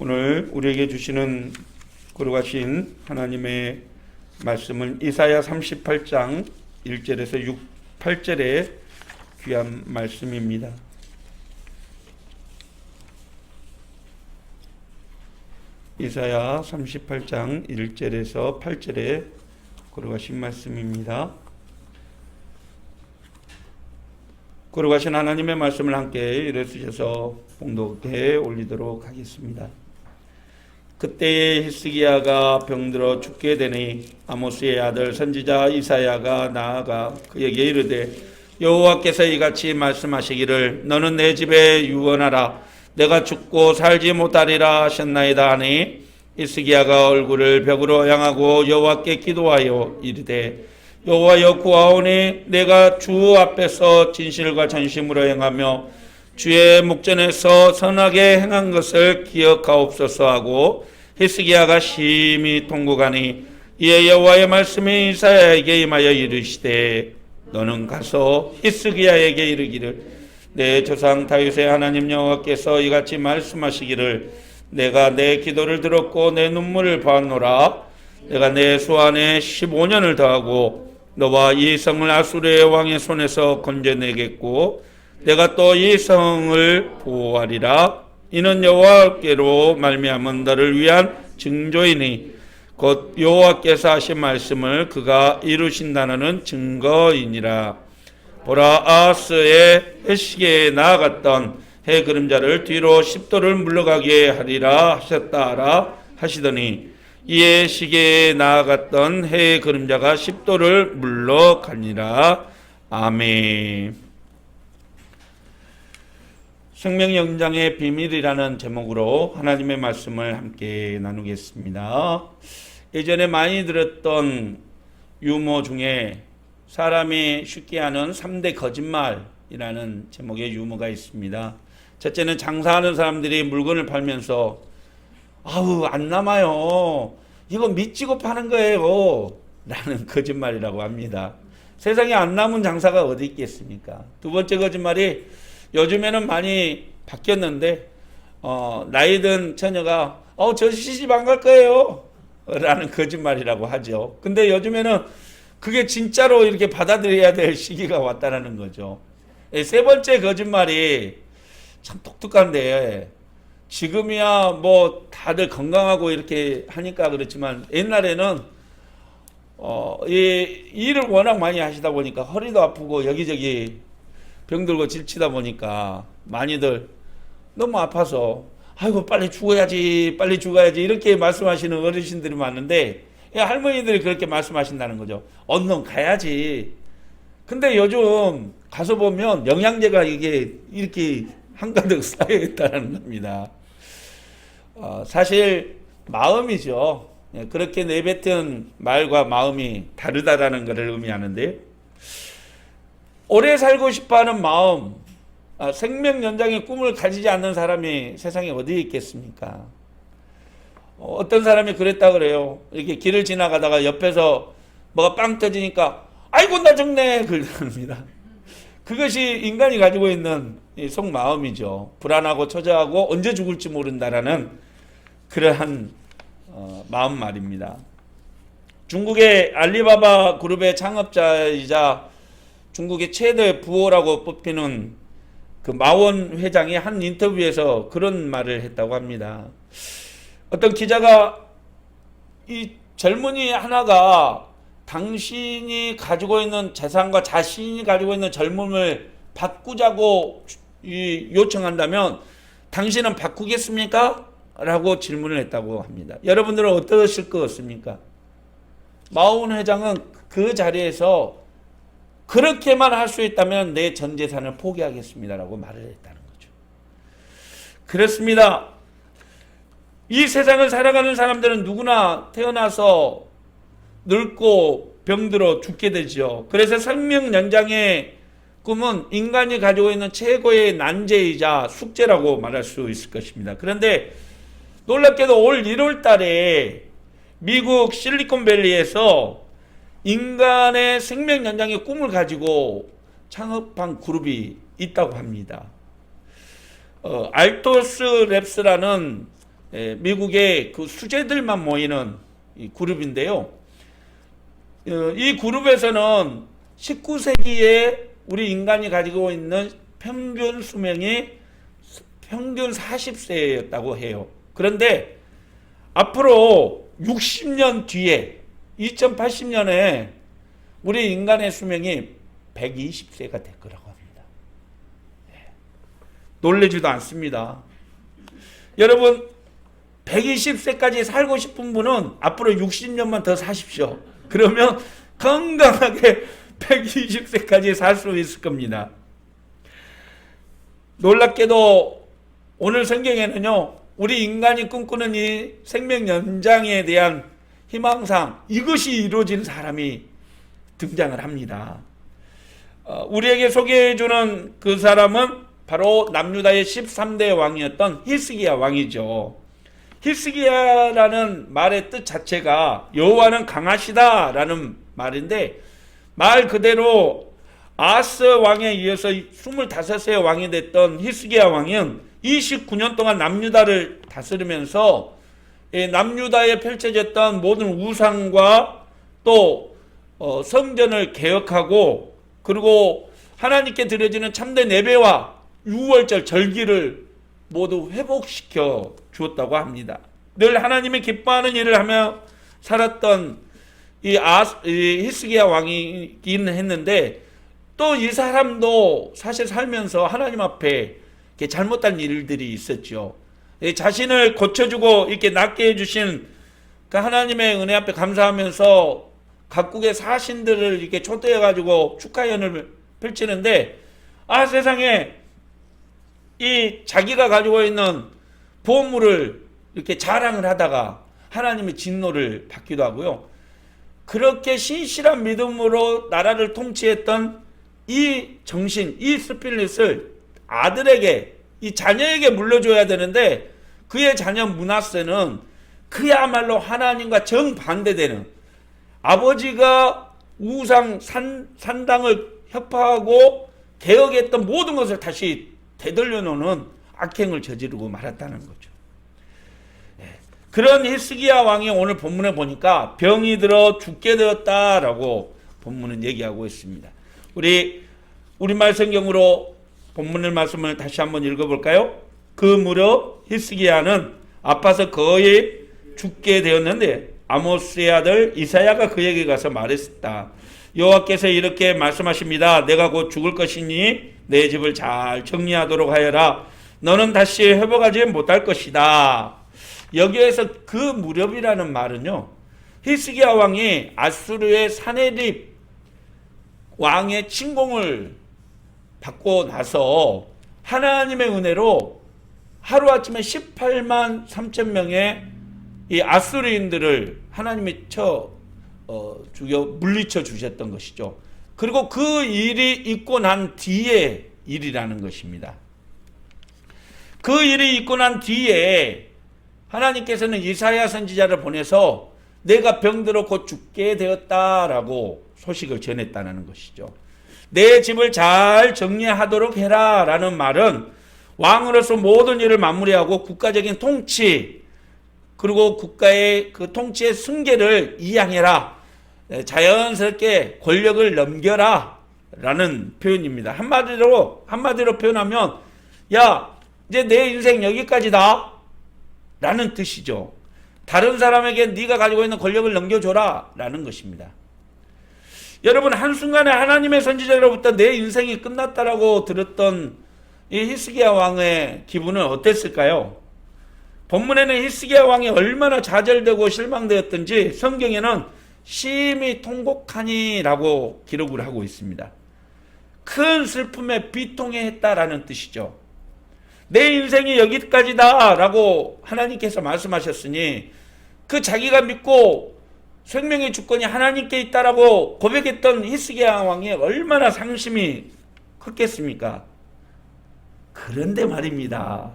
오늘 우리에게 주시는 거룩하신 하나님의 말씀은 이사야 38장 1절에서 8절의 귀한 말씀입니다. 이사야 38장 1절에서 8절의 거룩하신 말씀입니다. 거룩하신 하나님의 말씀을 함께 일어서셔서 봉독해 올리도록 하겠습니다. 그때에 히스기야가 병들어 죽게 되니 아모스의 아들 선지자 이사야가 나아가 그에게 이르되 여호와께서 이같이 말씀하시기를 너는 내 집에 유언하라 내가 죽고 살지 못하리라 하셨나이다 하니 히스기야가 얼굴을 벽으로 향하고 여호와께 기도하여 이르되 여호와여 구하오니 내가 주 앞에서 진실과 전심으로 행하며 주의 목전에서 선하게 행한 것을 기억하옵소서 하고 히스기야가 심히 통곡하니 이에 여호와의 말씀이 이사야에게 임하여 이르시되 너는 가서 히스기야에게 이르기를 내 조상 다윗의 하나님 여호와께서 이같이 말씀하시기를 내가 내 기도를 들었고 내 눈물을 봤노라 내가 내 수안에 15년을 더하고 너와 이 성을 아수르의 왕의 손에서 건져내겠고 내가 또 이 성을 보호하리라 이는 여호와께로 말미암은 너를 위한 징조이니 곧 여호와께서 하신 말씀을 그가 이루신다는 증거이니라. 보라 아하스의 해시계에 나아갔던 해 그림자를 뒤로 10도를 물러가게 하리라 하셨다라 하시더니 이에 시계에 나아갔던 해의 그림자가 10도를 물러가니라. 아멘. 생명 연장의 비밀이라는 제목으로 하나님의 말씀을 함께 나누겠습니다. 예전에 많이 들었던 유머 중에 사람이 쉽게 하는 3대 거짓말이라는 제목의 유머가 있습니다. 첫째는 장사하는 사람들이 물건을 팔면서 아우 안 남아요. 이거 미치고 파는 거예요. 라는 거짓말이라고 합니다. 세상에 안 남은 장사가 어디 있겠습니까? 두 번째 거짓말이 요즘에는 많이 바뀌었는데 나이든 처녀가 저 시집 안 갈 거예요. 라는 거짓말이라고 하죠. 근데 요즘에는 그게 진짜로 이렇게 받아들여야 될 시기가 왔다는 거죠. 세 번째 거짓말이 참 독특한데 지금이야 뭐 다들 건강하고 이렇게 하니까 그렇지만 옛날에는 이 일을 워낙 많이 하시다 보니까 허리도 아프고 여기저기 병들고 질치다 보니까 많이들 너무 아파서 아이고 빨리 죽어야지 이렇게 말씀하시는 어르신들이 많은데 할머니들이 그렇게 말씀하신다는 거죠. 얼른 가야지. 근데 요즘 가서 보면 영양제가 이게 이렇게 한가득 쌓여 있다는 겁니다. 사실 마음이죠. 그렇게 내뱉은 말과 마음이 다르다라는 것을 의미하는데 오래 살고 싶어하는 마음, 생명 연장의 꿈을 가지지 않는 사람이 세상에 어디에 있겠습니까? 어떤 사람이 그랬다 그래요. 이렇게 길을 지나가다가 옆에서 뭐가 빵 터지니까 아이고 나 죽네 그럽니다. 그것이 인간이 가지고 있는 속마음이죠. 불안하고 초조하고 언제 죽을지 모른다라는 그러한 마음 말입니다. 중국의 알리바바 그룹의 창업자이자 중국의 최대 부호라고 뽑히는 그 마원 회장이 한 인터뷰에서 그런 말을 했다고 합니다. 어떤 기자가 이 젊은이 하나가 당신이 가지고 있는 재산과 자신이 가지고 있는 젊음을 바꾸자고 요청한다면 당신은 바꾸겠습니까? 라고 질문을 했다고 합니다. 여러분들은 어떠실 것 같습니까? 마원 회장은 그 자리에서 그렇게만 할 수 있다면 내 전 재산을 포기하겠습니다라고 말을 했다는 거죠. 그렇습니다. 이 세상을 살아가는 사람들은 누구나 태어나서 늙고 병들어 죽게 되죠. 그래서 생명 연장의 꿈은 인간이 가지고 있는 최고의 난제이자 숙제라고 말할 수 있을 것입니다. 그런데 놀랍게도 올 1월 달에 미국 실리콘밸리에서 인간의 생명 연장의 꿈을 가지고 창업한 그룹이 있다고 합니다. 알토스 랩스라는 미국의 그 수재들만 모이는 이 그룹인데요. 이 그룹에서는 19세기에 우리 인간이 가지고 있는 평균 수명이 평균 40세였다고 해요. 그런데 앞으로 60년 뒤에 2080년에 우리 인간의 수명이 120세가 될 거라고 합니다. 놀라지도 않습니다. 여러분 120세까지 살고 싶은 분은 앞으로 60년만 더 사십시오. 그러면 건강하게 120세까지 살 수 있을 겁니다. 놀랍게도 오늘 성경에는요, 우리 인간이 꿈꾸는 이 생명 연장에 대한 희망상, 이것이 이루어진 사람이 등장을 합니다. 우리에게 소개해주는 그 사람은 바로 남유다의 13대 왕이었던 히스기야 왕이죠. 히스기야라는 말의 뜻 자체가 여호와는 강하시다라는 말인데, 말 그대로 아스 왕에 이어서 25세 왕이 됐던 히스기야 왕은 29년 동안 남유다를 다스리면서 남유다에 펼쳐졌던 모든 우상과 또 성전을 개혁하고, 그리고 하나님께 드려지는 참된 예배와 유월절 절기를 모두 회복시켜 주었다고 합니다. 늘 하나님이 기뻐하는 일을 하며 살았던 이 히스기야 왕이긴 했는데, 또 이 사람도 사실 살면서 하나님 앞에 잘못된 일들이 있었죠. 자신을 고쳐주고 이렇게 낫게 해주신 그 하나님의 은혜 앞에 감사하면서 각국의 사신들을 이렇게 초대해가지고 축하연을 펼치는데, 세상에 이 자기가 가지고 있는 보물을 이렇게 자랑을 하다가 하나님의 진노를 받기도 하고요. 그렇게 신실한 믿음으로 나라를 통치했던 이 정신, 이 스피릿을 아들에게, 이 자녀에게 물려줘야 되는데, 그의 자녀 므낫세는 그야말로 하나님과 정반대되는, 아버지가 우상 산당을 협파하고 개혁했던 모든 것을 다시 되돌려 놓는 악행을 저지르고 말았다는 거죠. 그런 히스기야 왕이 오늘 본문에 보니까 병이 들어 죽게 되었다라고 본문은 얘기하고 있습니다. 우리말 성경으로 본문의 말씀을 다시 한번 읽어볼까요? 그 무렵 히스기야는 아파서 거의 죽게 되었는데 아모스의 아들 이사야가 그에게 가서 말했다. 여호와께서 이렇게 말씀하십니다. 내가 곧 죽을 것이니 내 집을 잘 정리하도록 하여라. 너는 다시 회복하지 못할 것이다. 여기에서 그 무렵이라는 말은요, 히스기야 왕이 아수르의 사네립 왕의 침공을 받고 나서 하나님의 은혜로 하루아침에 18만 3천 명의 이 아수르인들을 하나님이 물리쳐 주셨던 것이죠. 그리고 그 일이 있고 난 뒤의 일이라는 것입니다. 그 일이 있고 난 뒤에 하나님께서는 이사야 선지자를 보내서 내가 병들어 곧 죽게 되었다라고 소식을 전했다는 것이죠. 내 집을 잘 정리하도록 해라 라는 말은 왕으로서 모든 일을 마무리하고 국가적인 통치, 그리고 국가의 그 통치의 승계를 이양해라, 자연스럽게 권력을 넘겨라 라는 표현입니다. 한마디로 표현하면, 야, 이제 내 인생 여기까지다 라는 뜻이죠. 다른 사람에게 네가 가지고 있는 권력을 넘겨줘라 라는 것입니다. 여러분, 한순간에 하나님의 선지자로부터 내 인생이 끝났다라고 들었던 이 히스기야 왕의 기분은 어땠을까요? 본문에는 히스기야 왕이 얼마나 좌절되고 실망되었던지 성경에는 심히 통곡하니라고 기록을 하고 있습니다. 큰 슬픔에 비통해했다라는 뜻이죠. 내 인생이 여기까지다 라고 하나님께서 말씀하셨으니 그 자기가 믿고 생명의 주권이 하나님께 있다라고 고백했던 히스기야 왕이 얼마나 상심이 컸겠습니까? 그런데 말입니다,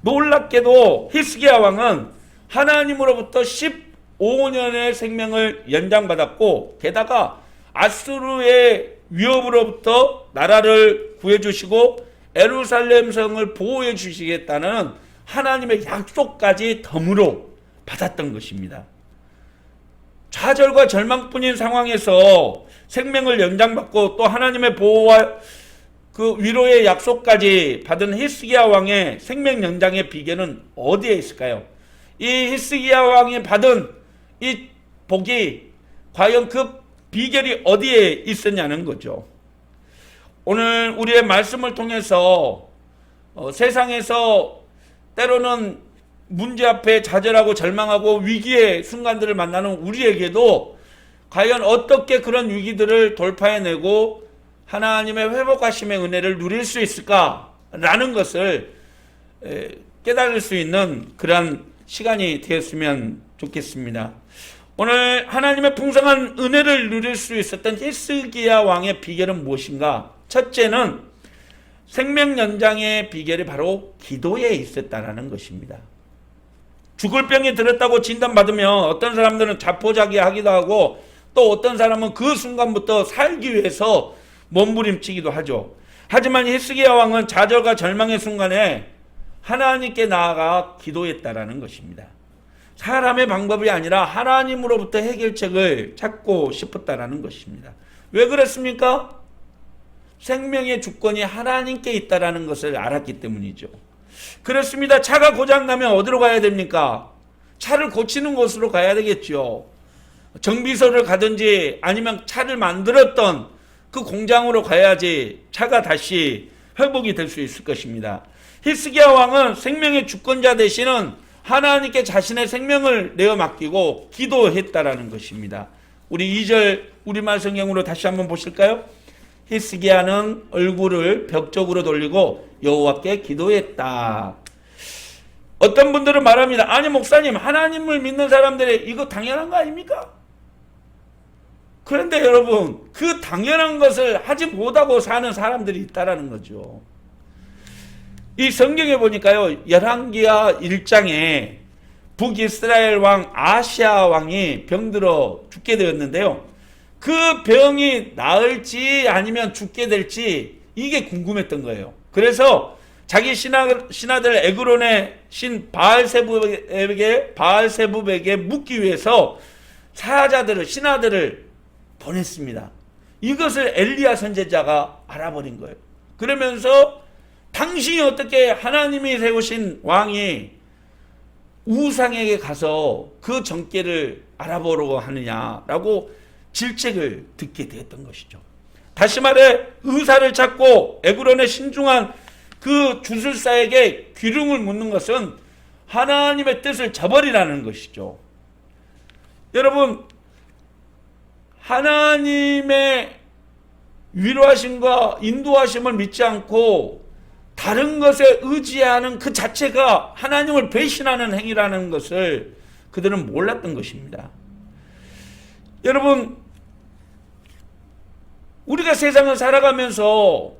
놀랍게도 히스기야 왕은 하나님으로부터 15년의 생명을 연장받았고, 게다가 아수르의 위협으로부터 나라를 구해주시고 예루살렘 성을 보호해 주시겠다는 하나님의 약속까지 덤으로 받았던 것입니다. 좌절과 절망뿐인 상황에서 생명을 연장받고 또 하나님의 보호와 그 위로의 약속까지 받은 히스기야 왕의 생명 연장의 비결은 어디에 있을까요? 이 히스기야 왕이 받은 이 복이 과연 그 비결이 어디에 있었냐는 거죠. 오늘 우리의 말씀을 통해서 세상에서 때로는 문제 앞에 좌절하고 절망하고 위기의 순간들을 만나는 우리에게도 과연 어떻게 그런 위기들을 돌파해내고 하나님의 회복하심의 은혜를 누릴 수 있을까라는 것을 깨달을 수 있는 그런 시간이 되었으면 좋겠습니다. 오늘 하나님의 풍성한 은혜를 누릴 수 있었던 히스기야 왕의 비결은 무엇인가? 첫째는 생명 연장의 비결이 바로 기도에 있었다는 것입니다. 죽을 병이 들었다고 진단받으면 어떤 사람들은 자포자기하기도 하고 또 어떤 사람은 그 순간부터 살기 위해서 몸부림치기도 하죠. 하지만 히스기야 왕은 좌절과 절망의 순간에 하나님께 나아가 기도했다라는 것입니다. 사람의 방법이 아니라 하나님으로부터 해결책을 찾고 싶었다라는 것입니다. 왜 그랬습니까? 생명의 주권이 하나님께 있다라는 것을 알았기 때문이죠. 그렇습니다. 차가 고장나면 어디로 가야 됩니까? 차를 고치는 곳으로 가야 되겠죠. 정비소를 가든지 아니면 차를 만들었던 그 공장으로 가야지 차가 다시 회복이 될 수 있을 것입니다. 히스기야 왕은 생명의 주권자 되시는 하나님께 자신의 생명을 내어 맡기고 기도했다라는 것입니다. 우리 2절 우리말 성경으로 다시 한번 보실까요? 히스기야는 얼굴을 벽 쪽으로 돌리고 여호와께 기도했다. 어떤 분들은 말합니다. 아니 목사님, 하나님을 믿는 사람들이 이거 당연한 거 아닙니까? 그런데 여러분, 그 당연한 것을 하지 못하고 사는 사람들이 있다라는 거죠. 이 성경에 보니까요, 열왕기하 1장에 북이스라엘 왕 아시아 왕이 병들어 죽게 되었는데요. 그 병이 나을지 아니면 죽게 될지 이게 궁금했던 거예요. 그래서 자기 신하들 에그론의 신 바알세붑에게 묻기 위해서 사자들을, 신하들을 보냈습니다. 이것을 엘리야 선지자가 알아버린 거예요. 그러면서 당신이 어떻게 하나님이 세우신 왕이 우상에게 가서 그 정계를 알아보려고 하느냐라고 질책을 듣게 되었던 것이죠. 다시 말해 의사를 찾고 에그론의 신중한 그 주술사에게 귀름을 묻는 것은 하나님의 뜻을 저버리라는 것이죠. 여러분, 하나님의 위로하심과 인도하심을 믿지 않고 다른 것에 의지하는 그 자체가 하나님을 배신하는 행위라는 것을 그들은 몰랐던 것입니다. 여러분, 우리가 세상을 살아가면서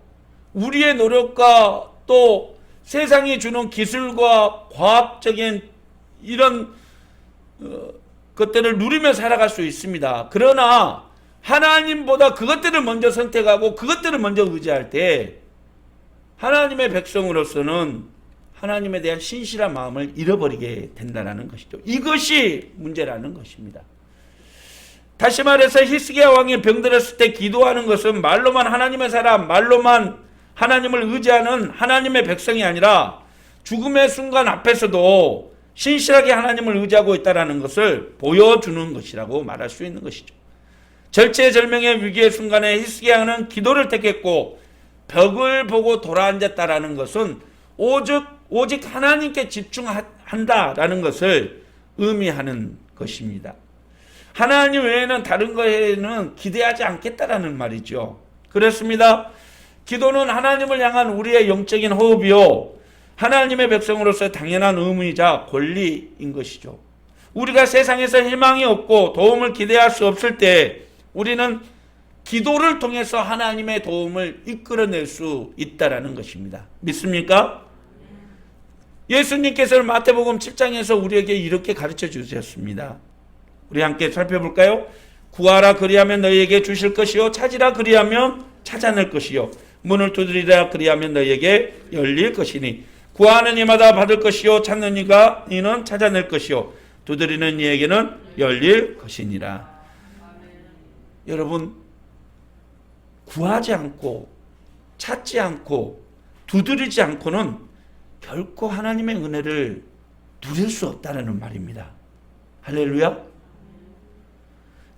우리의 노력과 또 세상이 주는 기술과 과학적인 이런 것들을 누리며 살아갈 수 있습니다. 그러나 하나님보다 그것들을 먼저 선택하고 그것들을 먼저 의지할 때 하나님의 백성으로서는 하나님에 대한 신실한 마음을 잃어버리게 된다는 것이죠. 이것이 문제라는 것입니다. 다시 말해서 히스기야 왕이 병들었을 때 기도하는 것은 말로만 하나님의 사람, 말로만 하나님을 의지하는 하나님의 백성이 아니라 죽음의 순간 앞에서도 신실하게 하나님을 의지하고 있다는 것을 보여주는 것이라고 말할 수 있는 것이죠. 절체절명의 위기의 순간에 히스기야는 기도를 택했고 벽을 보고 돌아앉았다라는 것은 오직 하나님께 집중한다라는 것을 의미하는 것입니다. 하나님 외에는 다른 것에는 기대하지 않겠다라는 말이죠. 그렇습니다. 기도는 하나님을 향한 우리의 영적인 호흡이요, 하나님의 백성으로서 당연한 의무이자 권리인 것이죠. 우리가 세상에서 희망이 없고 도움을 기대할 수 없을 때 우리는 기도를 통해서 하나님의 도움을 이끌어낼 수 있다라는 것입니다. 믿습니까? 예수님께서는 마태복음 7장에서 우리에게 이렇게 가르쳐 주셨습니다. 우리 함께 살펴볼까요? 구하라 그리하면 너희에게 주실 것이요, 찾으라 그리하면 찾아낼 것이요, 문을 두드리라 그리하면 너희에게 열릴 것이니 구하는 이마다 받을 것이요 찾는 이는 찾아낼 것이요 두드리는 이에게는 열릴 것이니라. 여러분, 구하지 않고 찾지 않고 두드리지 않고는 결코 하나님의 은혜를 누릴 수 없다는 말입니다. 할렐루야.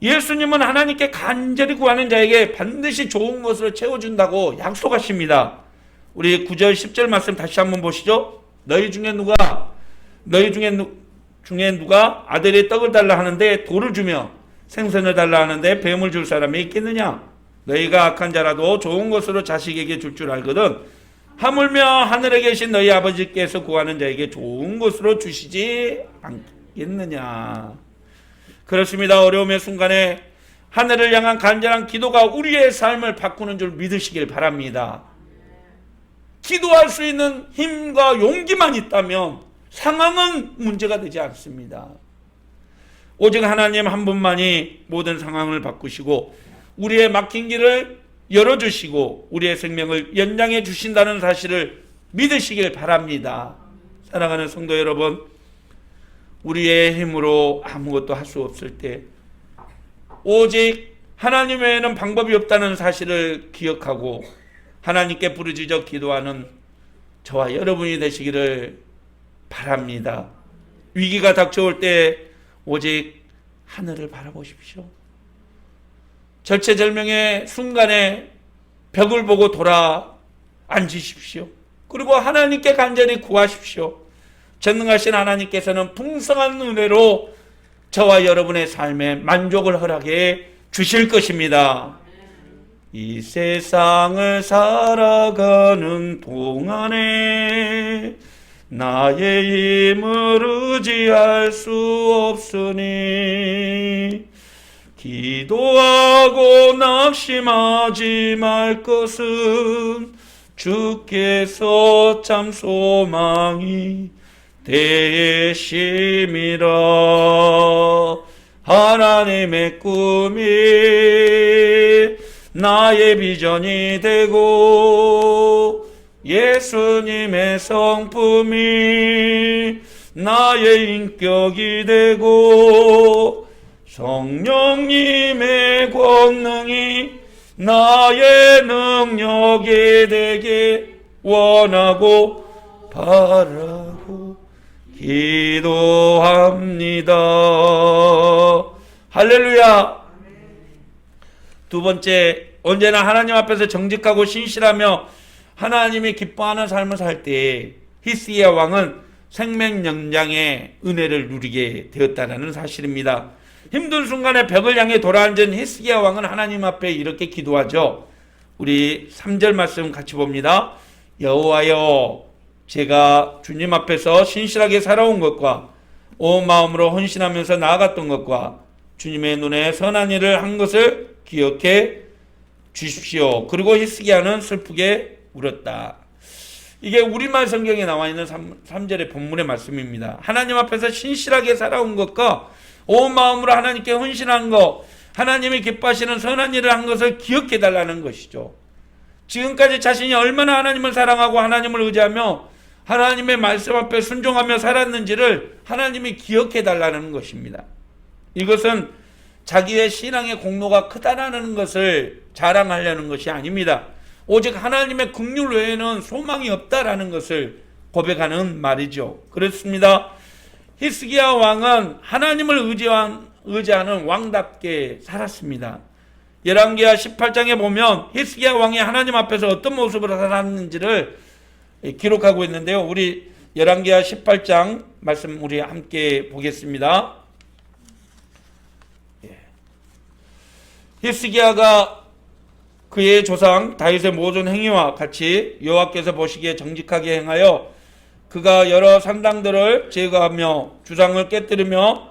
예수님은 하나님께 간절히 구하는 자에게 반드시 좋은 것을 채워준다고 약속하십니다. 우리 9절 10절 말씀 다시 한번 보시죠. 너희 중에 누가 아들이 떡을 달라 하는데 돌을 주며 생선을 달라 하는데 뱀을 줄 사람이 있겠느냐? 너희가 악한 자라도 좋은 것으로 자식에게 줄 알거든 하물며 하늘에 계신 너희 아버지께서 구하는 자에게 좋은 것으로 주시지 않겠느냐? 그렇습니다. 어려움의 순간에 하늘을 향한 간절한 기도가 우리의 삶을 바꾸는 줄 믿으시길 바랍니다. 기도할 수 있는 힘과 용기만 있다면 상황은 문제가 되지 않습니다. 오직 하나님 한 분만이 모든 상황을 바꾸시고 우리의 막힌 길을 열어주시고 우리의 생명을 연장해 주신다는 사실을 믿으시길 바랍니다. 사랑하는 성도 여러분, 우리의 힘으로 아무것도 할 수 없을 때 오직 하나님 외에는 방법이 없다는 사실을 기억하고 하나님께 부르짖어 기도하는 저와 여러분이 되시기를 바랍니다. 위기가 닥쳐올 때 오직 하늘을 바라보십시오. 절체절명의 순간에 벽을 보고 돌아 앉으십시오. 그리고 하나님께 간절히 구하십시오. 전능하신 하나님께서는 풍성한 은혜로 저와 여러분의 삶에 만족을 허락해 주실 것입니다. 이 세상을 살아가는 동안에 나의 힘을 의지할 수 없으니 기도하고 낙심하지 말 것은 주께서 참 소망이 되심이라. 하나님의 꿈이 나의 비전이 되고 예수님의 성품이 나의 인격이 되고 성령님의 권능이 나의 능력이 되게 원하고 바라고 기도합니다. 할렐루야. 두 번째, 언제나 하나님 앞에서 정직하고 신실하며 하나님이 기뻐하는 삶을 살 때 히스기야 왕은 생명 연장의 은혜를 누리게 되었다는 사실입니다. 힘든 순간에 벽을 향해 돌아앉은 히스기야 왕은 하나님 앞에 이렇게 기도하죠. 우리 3절 말씀 같이 봅니다. 여호와여, 제가 주님 앞에서 신실하게 살아온 것과 온 마음으로 헌신하면서 나아갔던 것과 주님의 눈에 선한 일을 한 것을 기억해 주십시오. 그리고 히스기야는 슬프게 울었다. 이게 우리말 성경에 나와 있는 3절의 본문의 말씀입니다. 하나님 앞에서 신실하게 살아온 것과 온 마음으로 하나님께 헌신한 것, 하나님이 기뻐하시는 선한 일을 한 것을 기억해 달라는 것이죠. 지금까지 자신이 얼마나 하나님을 사랑하고 하나님을 의지하며 하나님의 말씀 앞에 순종하며 살았는지를 하나님이 기억해 달라는 것입니다. 이것은 자기의 신앙의 공로가 크다라는 것을 자랑하려는 것이 아닙니다. 오직 하나님의 긍휼 외에는 소망이 없다라는 것을 고백하는 말이죠. 그렇습니다. 히스기야 왕은 하나님을 의지하는 왕답게 살았습니다. 열왕기하 18장에 보면 히스기야 왕이 하나님 앞에서 어떤 모습으로 살았는지를 기록하고 있는데요. 우리 열왕기하 18장 말씀 우리 함께 보겠습니다. 히스기야가 그의 조상 다윗의 모든 행위와 같이 여호와께서 보시기에 정직하게 행하여 그가 여러 산당들을 제거하며 주상을 깨뜨리며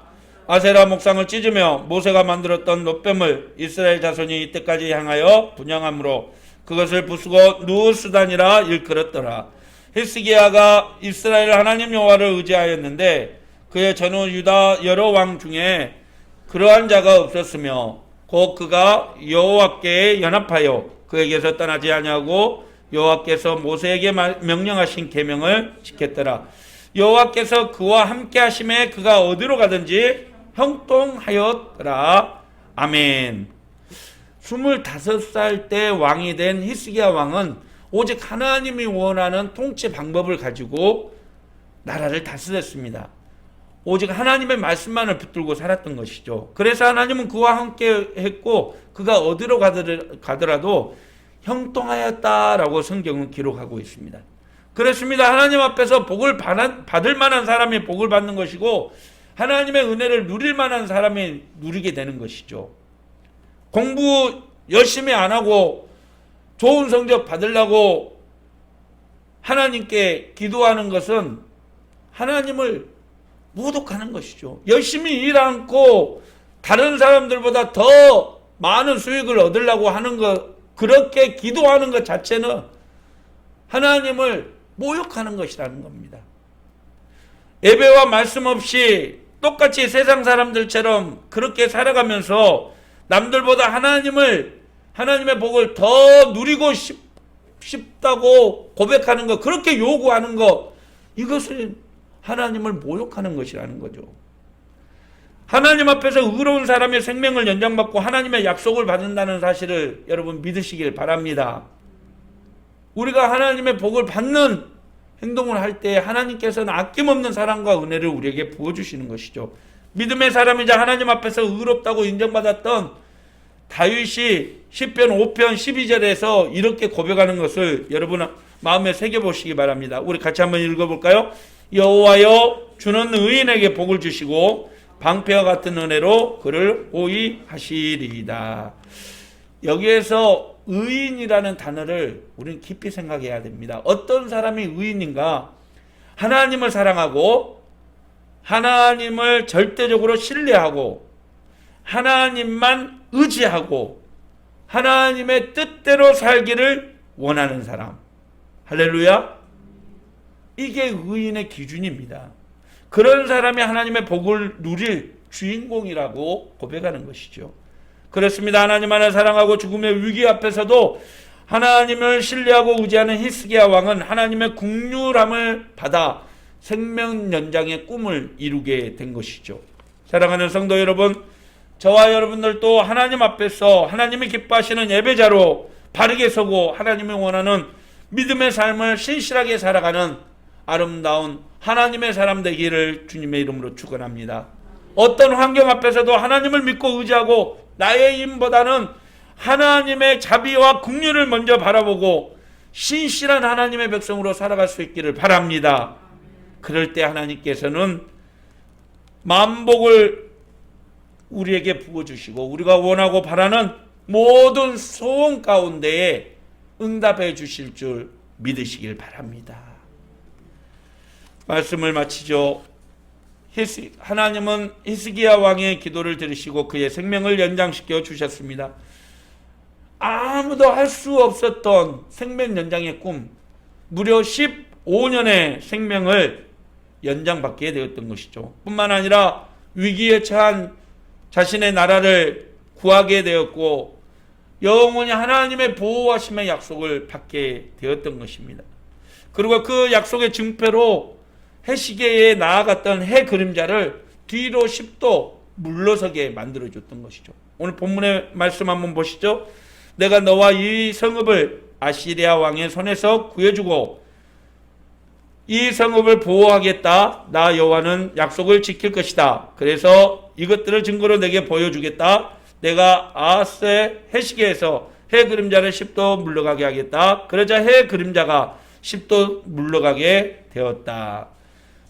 아세라 목상을 찢으며 모세가 만들었던 놋뱀을 이스라엘 자손이 이때까지 향하여 분향함으로 그것을 부수고 누우스단이라 일컬었더라. 히스기야가 이스라엘 하나님 여호와를 의지하였는데 그의 전후 유다 여러 왕 중에 그러한 자가 없었으며 곧 그가 여호와께 연합하여 그에게서 떠나지 아니하고 여호와께서 모세에게 명령하신 계명을 지켰더라. 여호와께서 그와 함께 하심에 그가 어디로 가든지 형통하였더라. 아멘. 25살 때 왕이 된 히스기야 왕은 오직 하나님이 원하는 통치 방법을 가지고 나라를 다스렸습니다. 오직 하나님의 말씀만을 붙들고 살았던 것이죠. 그래서 하나님은 그와 함께 했고 그가 어디로 가더라도 형통하였다라고 성경은 기록하고 있습니다. 그렇습니다. 하나님 앞에서 복을 받을 만한 사람이 복을 받는 것이고 하나님의 은혜를 누릴 만한 사람이 누리게 되는 것이죠. 공부 열심히 안 하고 좋은 성적 받으려고 하나님께 기도하는 것은 하나님을 모독하는 것이죠. 열심히 일 않고 다른 사람들보다 더 많은 수익을 얻으려고 하는 것, 그렇게 기도하는 것 자체는 하나님을 모욕하는 것이라는 겁니다. 예배와 말씀 없이 똑같이 세상 사람들처럼 그렇게 살아가면서 남들보다 하나님의 복을 더 누리고 싶다고 고백하는 것, 그렇게 요구하는 것, 이것은 하나님을 모욕하는 것이라는 거죠. 하나님 앞에서 의로운 사람의 생명을 연장받고 하나님의 약속을 받는다는 사실을 여러분 믿으시길 바랍니다. 우리가 하나님의 복을 받는 행동을 할 때 하나님께서는 아낌없는 사랑과 은혜를 우리에게 부어주시는 것이죠. 믿음의 사람이자 하나님 앞에서 의롭다고 인정받았던 다윗이 시편 5편 12절에서 이렇게 고백하는 것을 여러분 마음에 새겨보시기 바랍니다. 우리 같이 한번 읽어볼까요? 여호와여, 주는 의인에게 복을 주시고 방패와 같은 은혜로 그를 호위하시리이다. 여기에서 의인이라는 단어를 우리는 깊이 생각해야 됩니다. 어떤 사람이 의인인가? 하나님을 사랑하고 하나님을 절대적으로 신뢰하고 하나님만 의지하고 하나님의 뜻대로 살기를 원하는 사람. 할렐루야. 이게 의인의 기준입니다. 그런 사람이 하나님의 복을 누릴 주인공이라고 고백하는 것이죠. 그렇습니다. 하나님 하나 사랑하고 죽음의 위기 앞에서도 하나님을 신뢰하고 의지하는 히스기야 왕은 하나님의 긍휼함을 받아 생명 연장의 꿈을 이루게 된 것이죠. 사랑하는 성도 여러분, 저와 여러분들도 하나님 앞에서 하나님이 기뻐하시는 예배자로 바르게 서고 하나님이 원하는 믿음의 삶을 신실하게 살아가는 아름다운 하나님의 사람 되기를 주님의 이름으로 축원합니다. 어떤 환경 앞에서도 하나님을 믿고 의지하고 나의 힘보다는 하나님의 자비와 긍휼을 먼저 바라보고 신실한 하나님의 백성으로 살아갈 수 있기를 바랍니다. 그럴 때 하나님께서는 만복을 우리에게 부어주시고 우리가 원하고 바라는 모든 소원 가운데에 응답해 주실 줄 믿으시길 바랍니다. 말씀을 마치죠. 하나님은 히스기야 왕의 기도를 들으시고 그의 생명을 연장시켜 주셨습니다. 아무도 할 수 없었던 생명 연장의 꿈, 무려 15년의 생명을 연장받게 되었던 것이죠. 뿐만 아니라 위기에 처한 자신의 나라를 구하게 되었고 영원히 하나님의 보호하심의 약속을 받게 되었던 것입니다. 그리고 그 약속의 증표로 해시계에 나아갔던 해 그림자를 뒤로 10도 물러서게 만들어줬던 것이죠. 오늘 본문의 말씀 한번 보시죠. 내가 너와 이 성읍을 아시리아 왕의 손에서 구해주고 이 성읍을 보호하겠다. 나 여호와는 약속을 지킬 것이다. 그래서 이것들을 증거로 내게 보여주겠다. 내가 아하스의 해시계에서 해 그림자를 10도 물러가게 하겠다. 그러자 해 그림자가 10도 물러가게 되었다.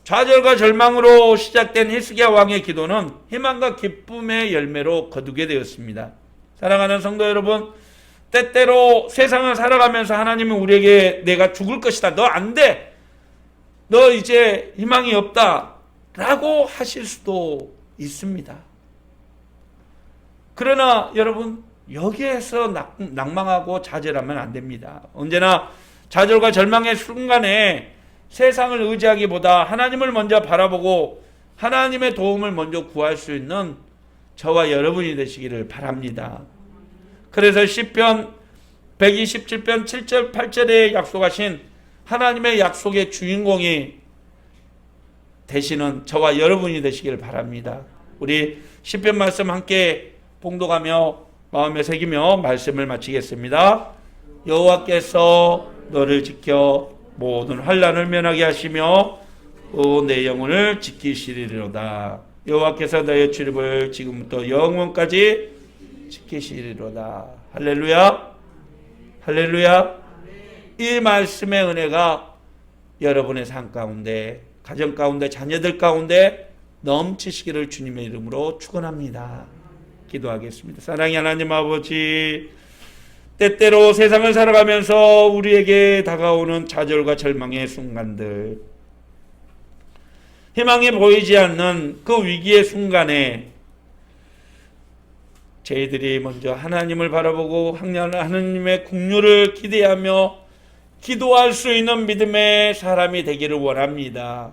좌절과 절망으로 시작된 히스기야 왕의 기도는 희망과 기쁨의 열매로 거두게 되었습니다. 사랑하는 성도 여러분, 때때로 세상을 살아가면서 하나님은 우리에게 내가 죽을 것이다. 너 안 돼. 너 이제 희망이 없다. 라고 하실 수도 있습니다. 그러나 여러분, 여기에서 낭망하고 좌절하면 안 됩니다. 언제나 좌절과 절망의 순간에 세상을 의지하기보다 하나님을 먼저 바라보고 하나님의 도움을 먼저 구할 수 있는 저와 여러분이 되시기를 바랍니다. 그래서 시편 127편 7절 8절에 약속하신 하나님의 약속의 주인공이 되시는 저와 여러분이 되시길 바랍니다. 우리 시편 말씀 함께 봉독하며 마음에 새기며 말씀을 마치겠습니다. 여호와께서 너를 지켜 모든 환난을 면하게 하시며 또 내 영혼을 지키시리로다. 여호와께서 너의 출입을 지금부터 영원까지 지키시리로다. 할렐루야, 할렐루야. 이 말씀의 은혜가 여러분의 삶 가운데, 가정 가운데, 자녀들 가운데 넘치시기를 주님의 이름으로 축원합니다. 기도하겠습니다. 사랑의 하나님 아버지, 때때로 세상을 살아가면서 우리에게 다가오는 좌절과 절망의 순간들, 희망이 보이지 않는 그 위기의 순간에 저희들이 먼저 하나님을 바라보고 하나님의 긍휼을 기대하며 기도할 수 있는 믿음의 사람이 되기를 원합니다.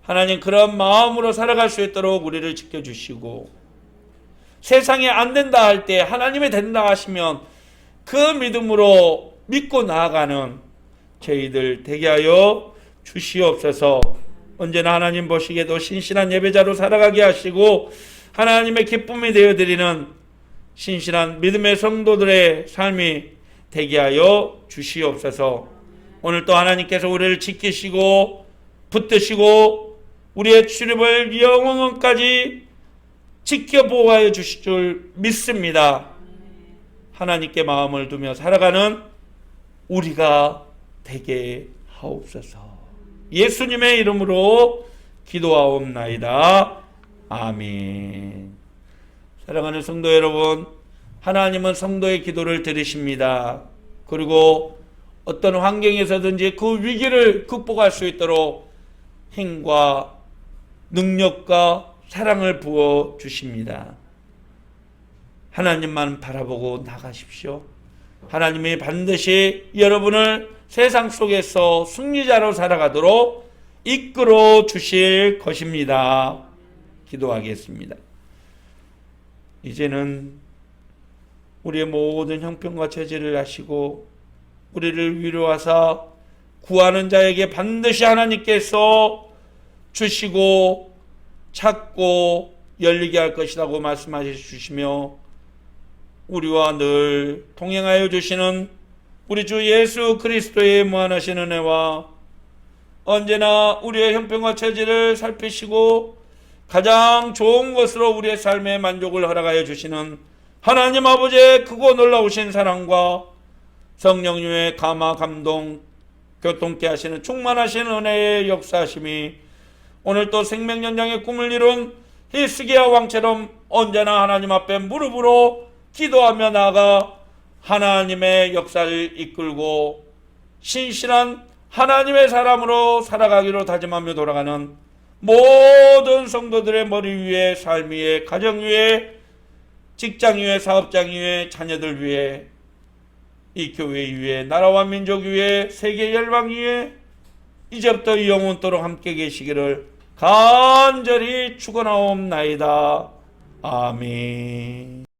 하나님, 그런 마음으로 살아갈 수 있도록 우리를 지켜주시고, 세상에 안 된다 할 때 하나님이 된다 하시면 그 믿음으로 믿고 나아가는 저희들 되게 하여 주시옵소서. 언제나 하나님 보시기에도 신실한 예배자로 살아가게 하시고 하나님의 기쁨이 되어드리는 신실한 믿음의 성도들의 삶이 되게 하여 주시옵소서. 오늘 또 하나님께서 우리를 지키시고 붙드시고 우리의 출입을 영원까지 지켜 보호하여 주실 줄 믿습니다. 하나님께 마음을 두며 살아가는 우리가 되게 하옵소서. 예수님의 이름으로 기도하옵나이다. 아멘. 사랑하는 성도 여러분, 하나님은 성도의 기도를 들으십니다. 그리고 어떤 환경에서든지 그 위기를 극복할 수 있도록 힘과 능력과 사랑을 부어 주십니다. 하나님만 바라보고 나가십시오. 하나님이 반드시 여러분을 세상 속에서 승리자로 살아가도록 이끌어 주실 것입니다. 기도하겠습니다. 이제는 우리의 모든 형편과 처지를 아시고 우리를 위로하사 구하는 자에게 반드시 하나님께서 주시고 찾고 열리게 할 것이라고 말씀하셔 주시며 우리와 늘 동행하여 주시는 우리 주 예수 그리스도의 무한하신 은혜와 언제나 우리의 형편과 처지를 살피시고 가장 좋은 것으로 우리의 삶의 만족을 허락하여 주시는 하나님 아버지의 크고 놀라우신 사랑과 성령님의 감화 감동 교통케 하시는 충만하신 은혜의 역사하심이 오늘 또 생명연장의 꿈을 이룬 히스기야 왕처럼 언제나 하나님 앞에 무릎으로 기도하며 나아가 하나님의 역사를 이끌고 신실한 하나님의 사람으로 살아가기로 다짐하며 돌아가는 모든 성도들의 머리 위에, 삶 위에, 가정 위에, 직장 위에, 사업장 위에, 자녀들 위에, 이 교회 위에, 나라와 민족 위에, 세계 열방 위에 이제부터 영원토록 함께 계시기를 간절히 축원하옵나이다. 아멘.